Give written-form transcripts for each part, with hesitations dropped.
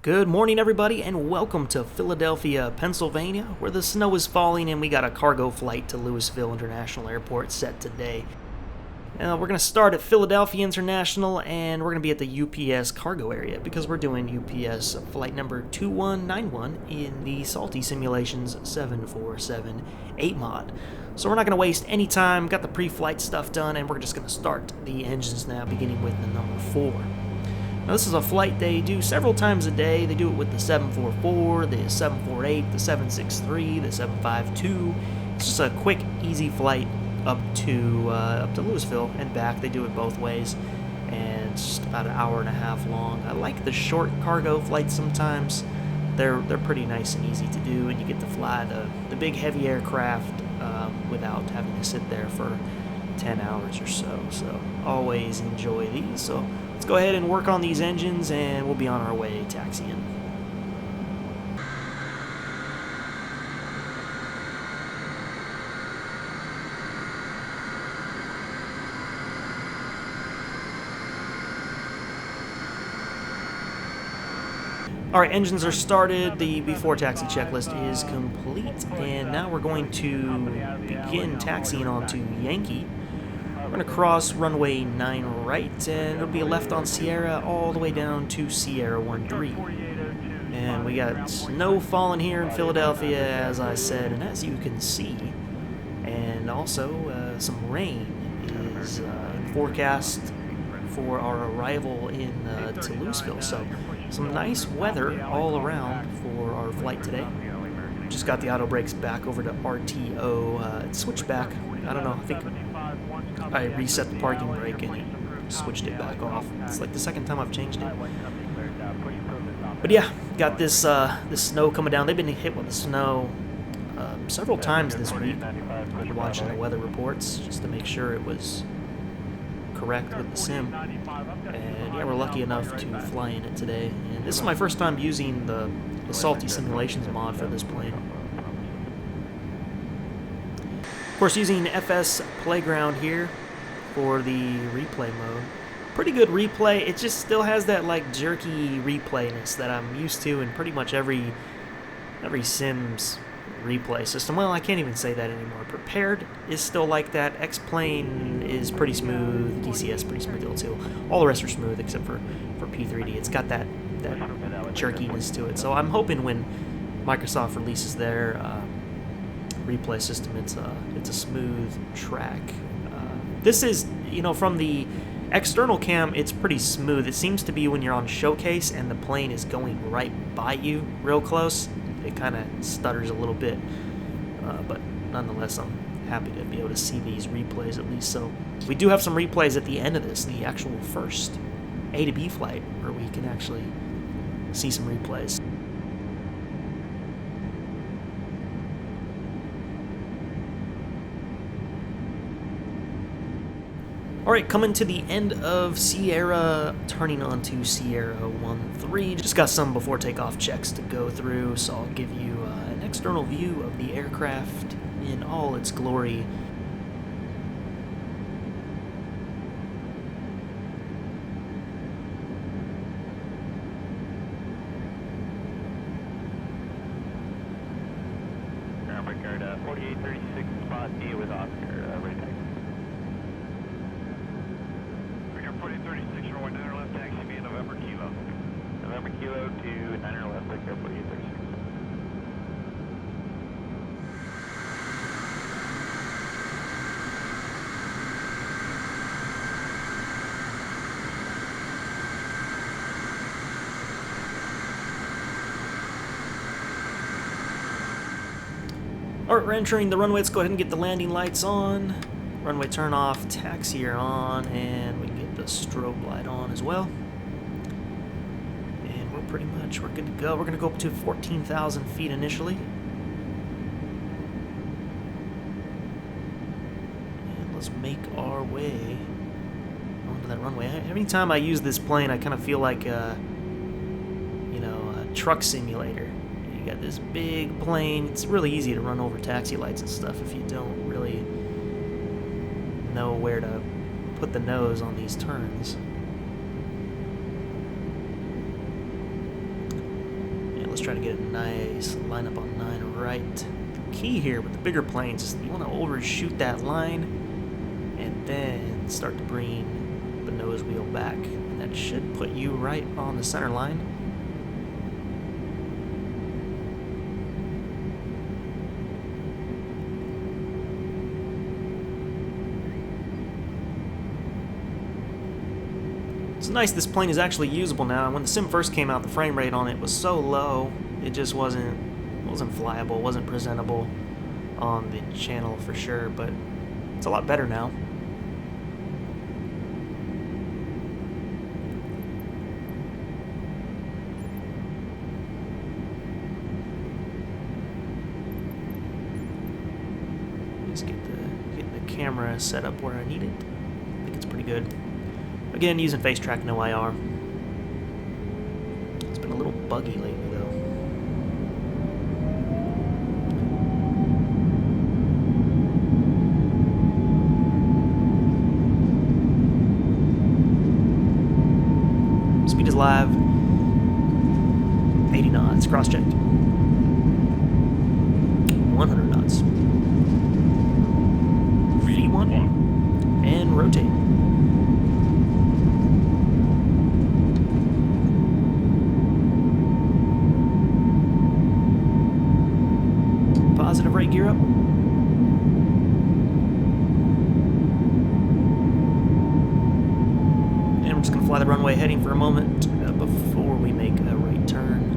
Good morning, everybody, and welcome to Philadelphia, Pennsylvania, where the snow is falling and we got a cargo flight to Louisville International Airport set today. We're going to start at Philadelphia International, and we're going to be at the UPS cargo area because we're doing UPS flight number 2191 in the Salty Simulations 747-8 mod. So we're not going to waste any time, got the pre-flight stuff done, and we're just going to start the engines now, beginning with the number 4. Now, this is a flight they do several times a day. They do it with the 744, the 748, the 763, the 752. It's just a quick, easy flight up to Louisville and back. They do it both ways, and it's just about an hour and a half long. I like the short cargo flights sometimes. They're pretty nice and easy to do, and you get to fly the big, heavy aircraft without having to sit there for 10 hours or so. So always enjoy these. So let's go ahead and work on these engines, and we'll be on our way taxiing. Alright, engines are started, the before taxi checklist is complete, and now we're going to begin taxiing onto Yankee. We're going to cross runway 9 right, and it'll be a left on Sierra all the way down to Sierra 13. And we got snow falling here in Philadelphia, as I said, and as you can see, and also some rain is in forecast for our arrival to Louisville. So some nice weather all around for our flight today. Just got the auto brakes back over to RTO. It switched back. I don't know, I think I reset the parking brake and it switched it back off. It's like the second time I've changed it. But yeah, got this snow coming down. They've been hit with the snow several times this week. I've been watching the weather reports just to make sure it was correct with the sim. And yeah, we're lucky enough to fly in it today. And this is my first time using the Salty Simulations mod for this plane. Of course, using FS Playground here for the replay mode. Pretty good replay. It just still has that like jerky replayness that I'm used to in pretty much every Sims replay system. Well, I can't even say that anymore. Prepared is still like that. X-Plane is pretty smooth. DCS pretty smooth deal too. All the rest are smooth except for P3D. It's got that jerkiness to it. So I'm hoping when Microsoft releases their replay system, it's a smooth track. This is, from the external cam, it's pretty smooth. It seems to be when you're on showcase and the plane is going right by you real close, it kind of stutters a little bit. But nonetheless, I'm happy to be able to see these replays at least. So we do have some replays at the end of this, the actual first A to B flight, where we can actually see some replays. Alright, coming to the end of Sierra, turning on to Sierra 13. Just got some before takeoff checks to go through, so I'll give you an external view of the aircraft in all its glory. Ground record 4836 spot A with Oscar, ready taxi. 4036, runway 9 left, taxi me November Kilo. November Kilo to 9 left, take care 4836. Alright, we're entering the runway. Let's go ahead and get the landing lights on. Runway turn off, taxier on, and we can get the strobe light on as well. And we're good to go. We're going to go up to 14,000 feet initially. And let's make our way onto that runway. Every time I use this plane, I kind of feel like a truck simulator. You got this big plane. It's really easy to run over taxi lights and stuff if you don't really know where to put the nose on these turns. Let's try to get a nice lineup on 9 right. The key here with the bigger planes is you want to overshoot that line and then start to bring the nose wheel back. And that should put you right on the center line. It's nice this plane is actually usable now. When the sim first came out, the frame rate on it was so low, it just wasn't flyable, wasn't presentable on the channel for sure, but it's a lot better now. Just get the camera set up where I need it. I think it's pretty good. Again, using FaceTrackNoIR. It's been a little buggy lately, though. Speed is live. 80 knots. Cross-checked. 100 knots. V1. And rotate. Positive right gear up. And we're just going to fly the runway heading for a moment before we make a right turn.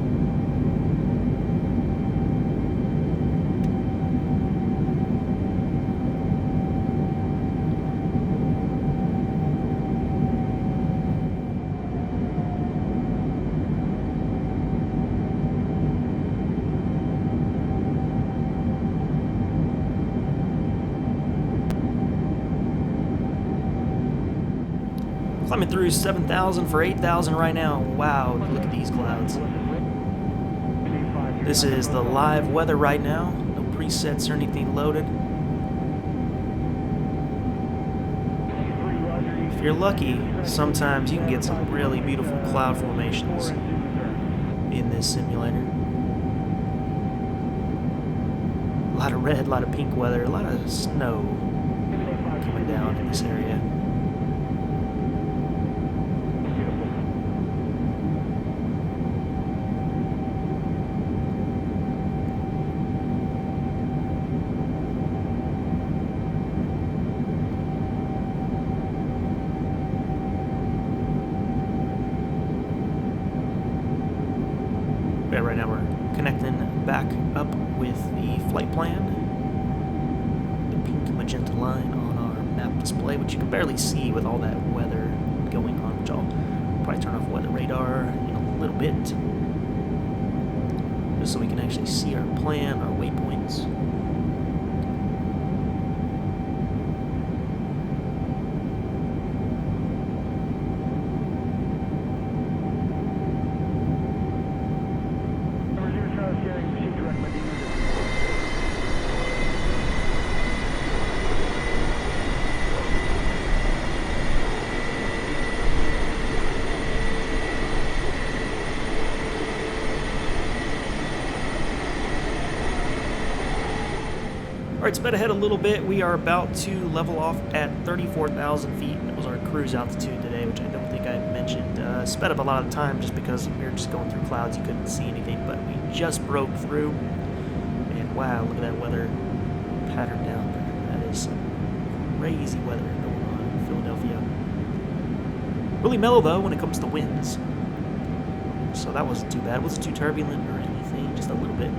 Climbing through 7,000 for 8,000 right now. Wow, look at these clouds. This is the live weather right now. No presets or anything loaded. If you're lucky, sometimes you can get some really beautiful cloud formations in this simulator. A lot of red, a lot of pink weather, a lot of snow coming down in this area. Right now we're connecting back up with the flight plan. The pink magenta line on our map display, which you can barely see with all that weather going on, which I'll probably turn off weather radar in a little bit, just so we can actually see our plan, our waypoints. Alright, sped ahead a little bit. We are about to level off at 34,000 feet. That was our cruise altitude today, which I don't think I mentioned. Sped up a lot of the time just because we were just going through clouds. You couldn't see anything, but we just broke through. And wow, look at that weather pattern down there. That is some crazy weather going on in Philadelphia. Really mellow, though, when it comes to winds. So that wasn't too bad. It wasn't too turbulent or anything, just a little bit.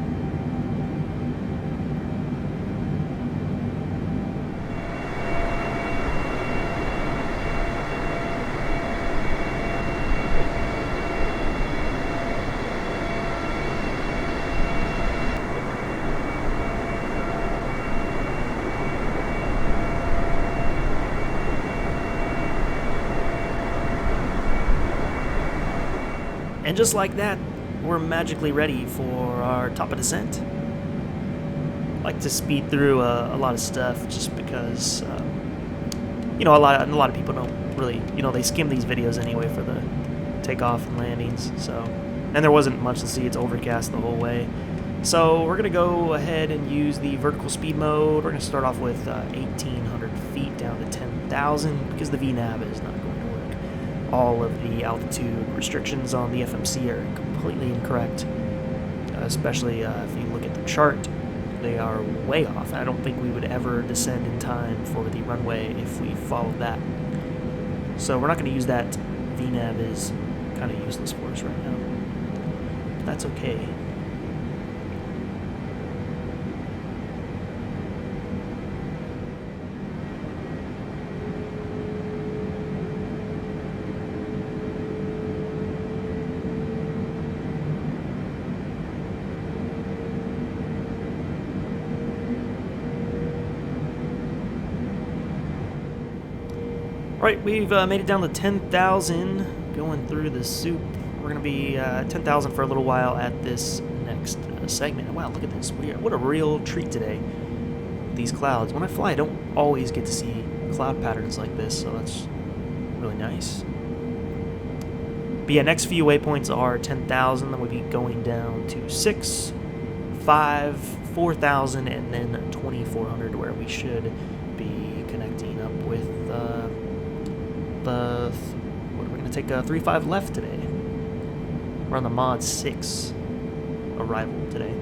And just like that, we're magically ready for our top of descent. I like to speed through a lot of stuff just because, you know, a lot of people don't really, you know, they skim these videos anyway for the takeoff and landings. So And there wasn't much to see, it's overcast the whole way. So we're going to go ahead and use the vertical speed mode. We're going to start off with 1,800 feet down to 10,000 because the VNAV is not going to work. All of the altitude restrictions on the FMC are completely incorrect, especially if you look at the chart. They are way off. I don't think we would ever descend in time for the runway if we followed that. So we're not going to use that. VNAV is kind of useless for us right now. But that's okay. Alright, we've made it down to 10,000, going through the soup. We're going to be 10,000 for a little while at this next segment. Wow, look at this. What a real treat today. These clouds. When I fly, I don't always get to see cloud patterns like this, so that's really nice. But yeah, next few waypoints are 10,000, then we'll be going down to 6, 5, 4,000, and then 2,400, where we should be connecting up with we're going to take a 3-5 left today. We're on the mod 6 arrival today.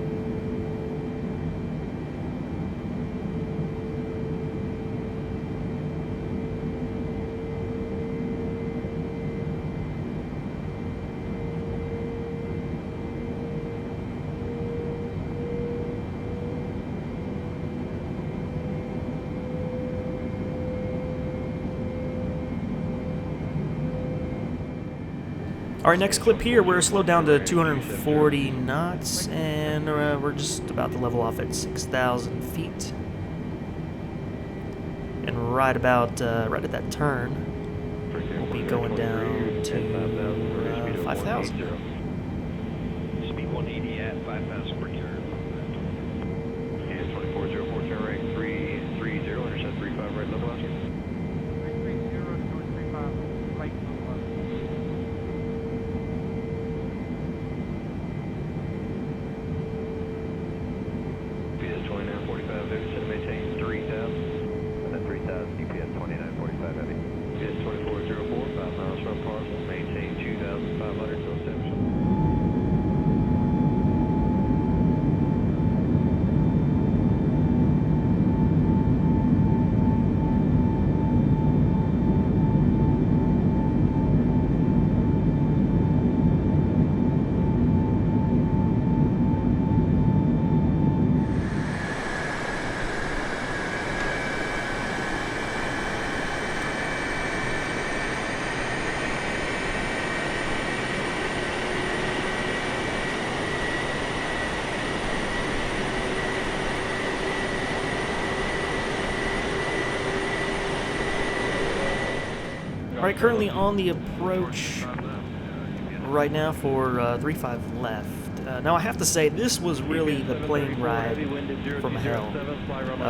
Our next clip here, we're slowed down to 240 knots, and we're just about to level off at 6,000 feet. And right about right at that turn, we'll be going down to 5,000. Speed 180 at 5,000 per turn. And 2404, turn right 330, intercept 35 right level out. 330 to 35 right level. Maintain 3,000. And then 3,000, DPS 2945 heavy. DPS 2404, 5 miles from parcel. Maintain 2,500 till establishment. Alright, currently on the approach right now for 3-5 left. Now I have to say, this was really the plane ride from hell.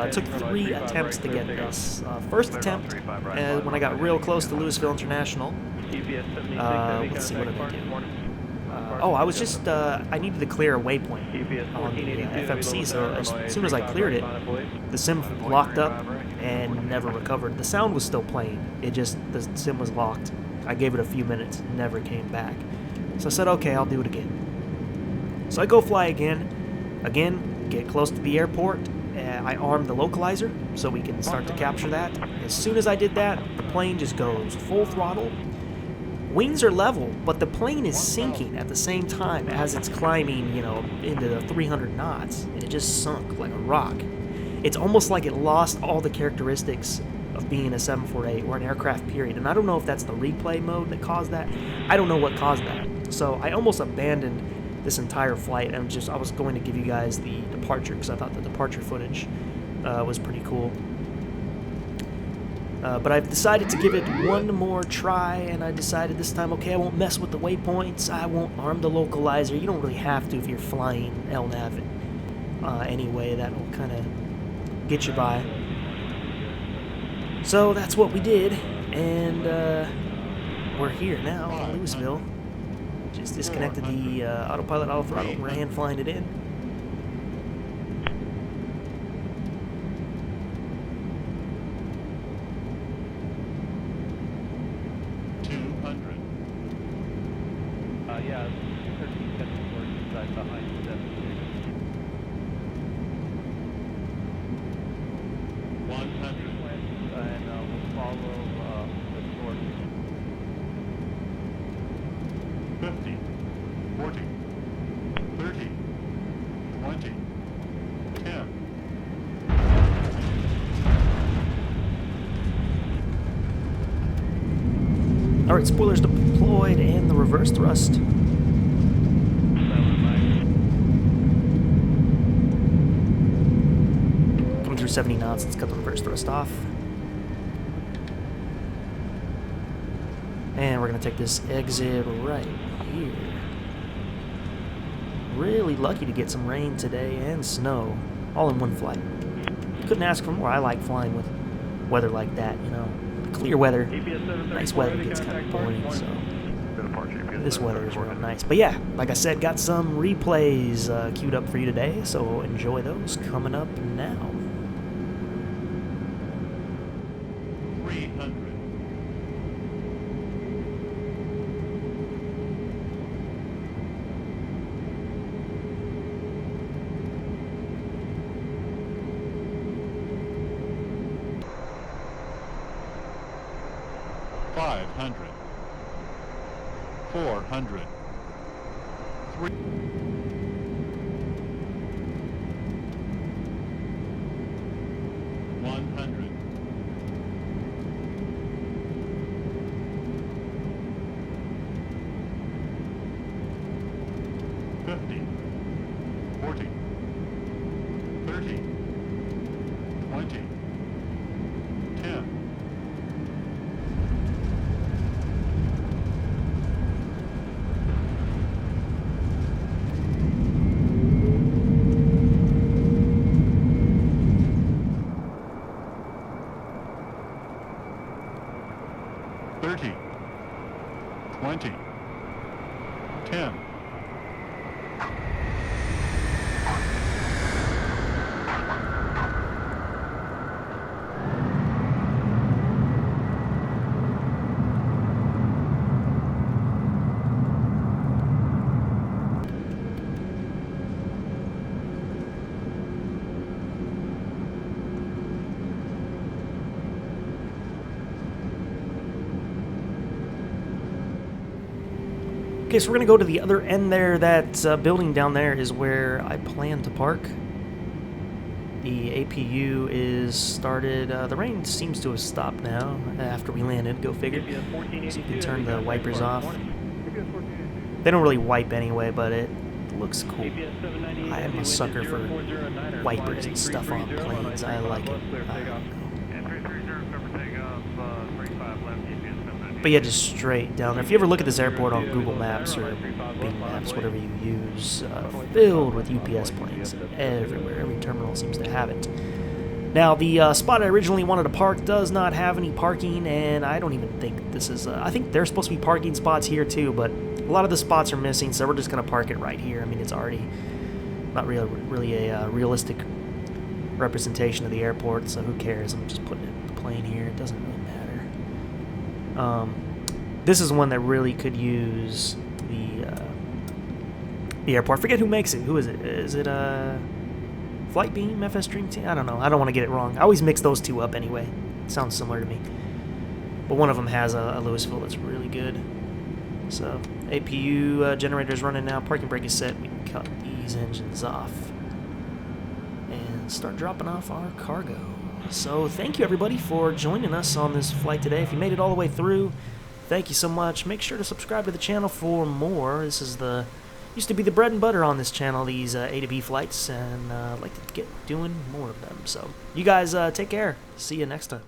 It took 3 attempts to get this. First attempt, when I got real close to Louisville International. Let's see, what did I do? Oh, I was just, I needed to clear a waypoint on the FMC, so as soon as I cleared it, the sim locked up and never recovered. The sound was still playing, the sim was locked. I gave it a few minutes, never came back. So I said, okay, I'll do it again. So I go fly again, get close to the airport. I armed the localizer so we can start to capture that. As soon as I did that, the plane just goes full throttle. Wings are level, but the plane is sinking at the same time as it's climbing, you know, into the 300 knots. And it just sunk like a rock. It's almost like it lost all the characteristics of being a 748 or an aircraft period. And I don't know if that's the replay mode that caused that. I don't know what caused that. So I almost abandoned this entire flight, and I was going to give you guys the departure because I thought the departure footage was pretty cool. But I've decided to give it one more try, and I decided this time, okay, I won't mess with the waypoints, I won't arm the localizer. You don't really have to if you're flying LNAV anyway. That'll kind of get you by. So that's what we did, and we're here now in Louisville. Just disconnected the autopilot auto throttle. We're hand flying it in. Yeah, 13 seconds work inside behind 76. 100 and we'll follow the source. 50, 40, 30, 20, 10. Alright, spoilers deployed and the reverse thrust. Coming through 70 knots, let's cut the reverse thrust off. And we're going to take this exit right here. Really lucky to get some rain today and snow all in one flight. Couldn't ask for more. I like flying with weather like that, you know. Clear weather, nice weather gets kind of boring, so this weather is real nice. But yeah, like I said, got some replays queued up for you today, so enjoy those coming up now. 300. 500, 400, 3, 100, 50, 40, 30, 20, 10. 30, 20, 10. Okay, so we're going to go to the other end there. That building down there is where I plan to park. The APU is started. The rain seems to have stopped now after we landed. Go figure. So you can turn the wipers off. They don't really wipe anyway, but it looks cool. I am a sucker for wipers and stuff on planes. I like it. But yeah, just straight down there. If you ever look at this airport on Google Maps or Bing Maps, whatever you use, filled with UPS planes everywhere. Every terminal seems to have it. Now, the spot I originally wanted to park does not have any parking, and I don't even think this is... I think there's supposed to be parking spots here too, but a lot of the spots are missing, so we're just going to park it right here. I mean, it's already not really a realistic representation of the airport, so who cares? I'm just putting the plane here. It doesn't really matter. This is one that really could use the airport. I forget who makes it. Who is it? Is it Flightbeam, FS Dream Team? I don't know. I don't want to get it wrong. I always mix those two up anyway. It sounds similar to me. But one of them has a Louisville that's really good. So APU generator's running now. Parking brake is set. We can cut these engines off and start dropping off our cargo. So thank you everybody for joining us on this flight today. If you made it all the way through, thank you so much. Make sure to subscribe to the channel for more. This is used to be the bread and butter on this channel, these A to B flights, and I'd like to get doing more of them. So you guys take care. See you next time.